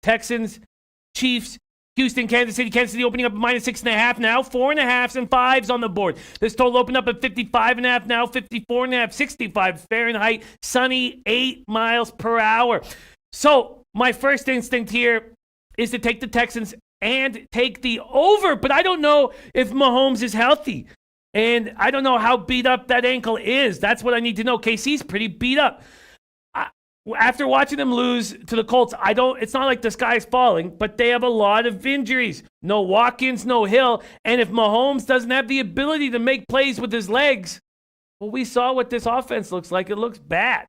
Texans, Chiefs, Houston, Kansas City opening up minus 6.5 now, 4.5s and 5s on the board. This total opened up at 55.5 now, 54.5, 65 Fahrenheit, sunny, 8 miles per hour. So my first instinct here is to take the Texans and take the over, but I don't know if Mahomes is healthy. And I don't know how beat up that ankle is. That's what I need to know. KC's pretty beat up. After watching them lose to the Colts, it's not like the sky's falling, but they have a lot of injuries. No Watkins, no Hill. And if Mahomes doesn't have the ability to make plays with his legs, well, we saw what this offense looks like. It looks bad.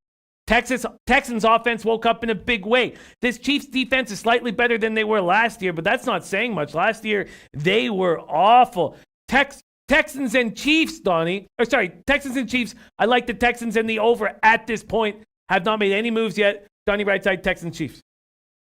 Texans offense woke up in a big way. This Chiefs defense is slightly better than they were last year, but that's not saying much. Last year, they were awful. Texans and Chiefs, Texans and Chiefs. I like the Texans and the over at this point. Have not made any moves yet. Donnie RightSide, Texans, Chiefs.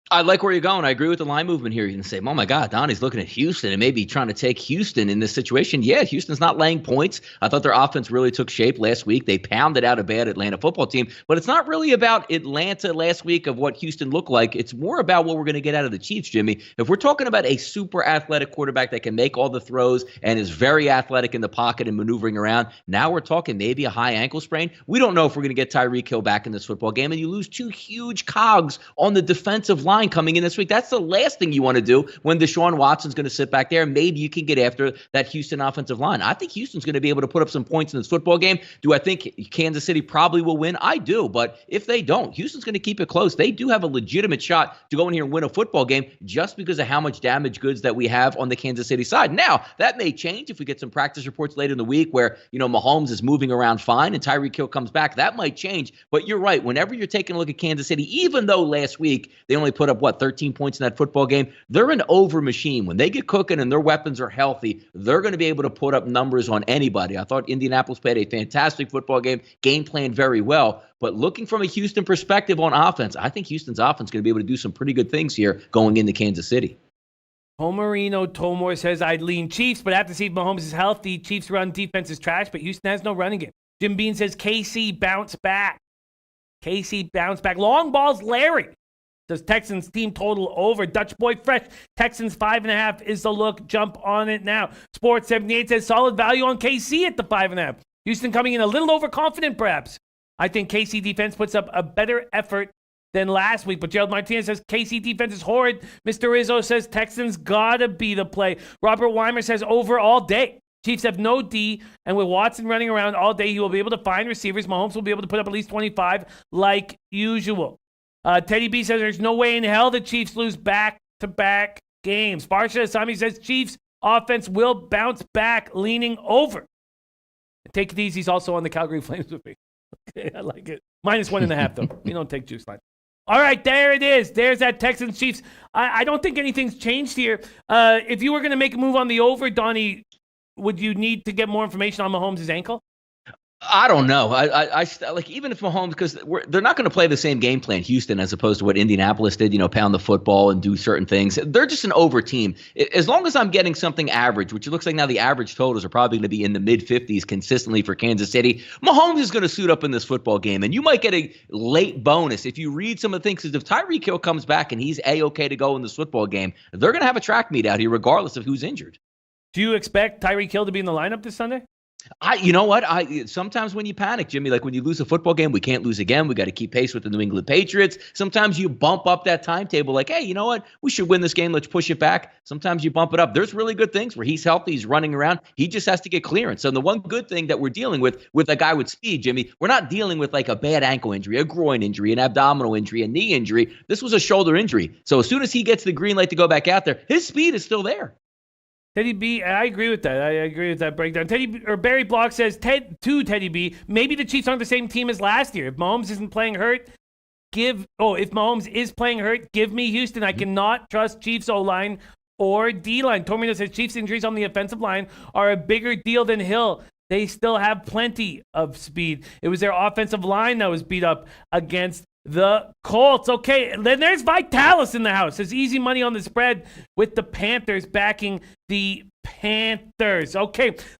I like where you're going. I agree with the line movement here. You can say, oh, my God, Donnie's looking at Houston and maybe trying to take Houston in this situation. Yeah, Houston's not laying points. I thought their offense really took shape last week. They pounded out a bad Atlanta football team. But it's not really about Atlanta last week of what Houston looked like. It's more about what we're going to get out of the Chiefs, Jimmy. If we're talking about a super athletic quarterback that can make all the throws and is very athletic in the pocket and maneuvering around, now we're talking maybe a high ankle sprain. We don't know if we're going to get Tyreek Hill back in this football game. And you lose two huge cogs on the defensive line coming in this week. That's the last thing you want to do when Deshaun Watson's going to sit back there. Maybe you can get after that Houston offensive line. I think Houston's going to be able to put up some points in this football game. Do I think Kansas City probably will win? I do. But if they don't, Houston's going to keep it close. They do have a legitimate shot to go in here and win a football game just because of how much damaged goods that we have on the Kansas City side. Now, that may change if we get some practice reports later in the week where, Mahomes is moving around fine and Tyreek Hill comes back. That might change. But you're right. Whenever you're taking a look at Kansas City, even though last week they only put up, 13 points in that football game, they're an over machine. When they get cooking and their weapons are healthy, they're going to be able to put up numbers on anybody. I thought Indianapolis played a fantastic football game planned very well. But looking from a Houston perspective on offense, I think Houston's offense is going to be able to do some pretty good things here going into Kansas City. Homerino Tomor says, I'd lean Chiefs, but I have to see if Mahomes is healthy. Chiefs run defense is trash, but Houston has no running game. Jim Bean says, KC bounce back. Long balls, Larry. Does Texans team total over? Dutch Boy Fresh, Texans 5.5 is the look. Jump on it now. Sports 78 says solid value on KC at the 5.5. Houston coming in a little overconfident, perhaps. I think KC defense puts up a better effort than last week. But Gerald Martinez says KC defense is horrid. Mr. Rizzo says Texans gotta be the play. Robert Weimer says over all day. Chiefs have no D, and with Watson running around all day, he will be able to find receivers. Mahomes will be able to put up at least 25 like usual. Teddy B says there's no way in hell the Chiefs lose back-to-back games. Barsha Asami says Chiefs offense will bounce back, leaning over. Take it easy. He's also on the Calgary Flames with me. Okay, I like it. -1.5, though. We don't take juice line. All right, there it is. There's that Texans Chiefs. I don't think anything's changed here. If you were going to make a move on the over, Donnie, would you need to get more information on Mahomes' ankle? I don't know. I like, even if Mahomes, because they're not going to play the same game plan, Houston, as opposed to what Indianapolis did, pound the football and do certain things. They're just an over team. As long as I'm getting something average, which it looks like now the average totals are probably going to be in the mid-50s consistently for Kansas City, Mahomes is going to suit up in this football game. And you might get a late bonus if you read some of the things. Because if Tyreek Hill comes back and he's A-okay to go in this football game, they're going to have a track meet out here regardless of who's injured. Do you expect Tyreek Hill to be in the lineup this Sunday? You know what? Sometimes when you panic, Jimmy, like when you lose a football game, we can't lose again. We got to keep pace with the New England Patriots. Sometimes you bump up that timetable like, hey, you know what? We should win this game. Let's push it back. Sometimes you bump it up. There's really good things where he's healthy. He's running around. He just has to get clearance. So the one good thing that we're dealing with a guy with speed, Jimmy, we're not dealing with like a bad ankle injury, a groin injury, an abdominal injury, a knee injury. This was a shoulder injury. So as soon as he gets the green light to go back out there, his speed is still there. Teddy B, I agree with that. I agree with that breakdown. Barry Block says Teddy B, maybe the Chiefs aren't the same team as last year. If Mahomes isn't playing hurt, if Mahomes is playing hurt, give me Houston. I cannot trust Chiefs O-line or D-line. Tormino says Chiefs injuries on the offensive line are a bigger deal than Hill. They still have plenty of speed. It was their offensive line that was beat up against the Colts. Okay, then there's Vitalis in the house. There's easy money on the spread with the Panthers backing the Panthers. Okay,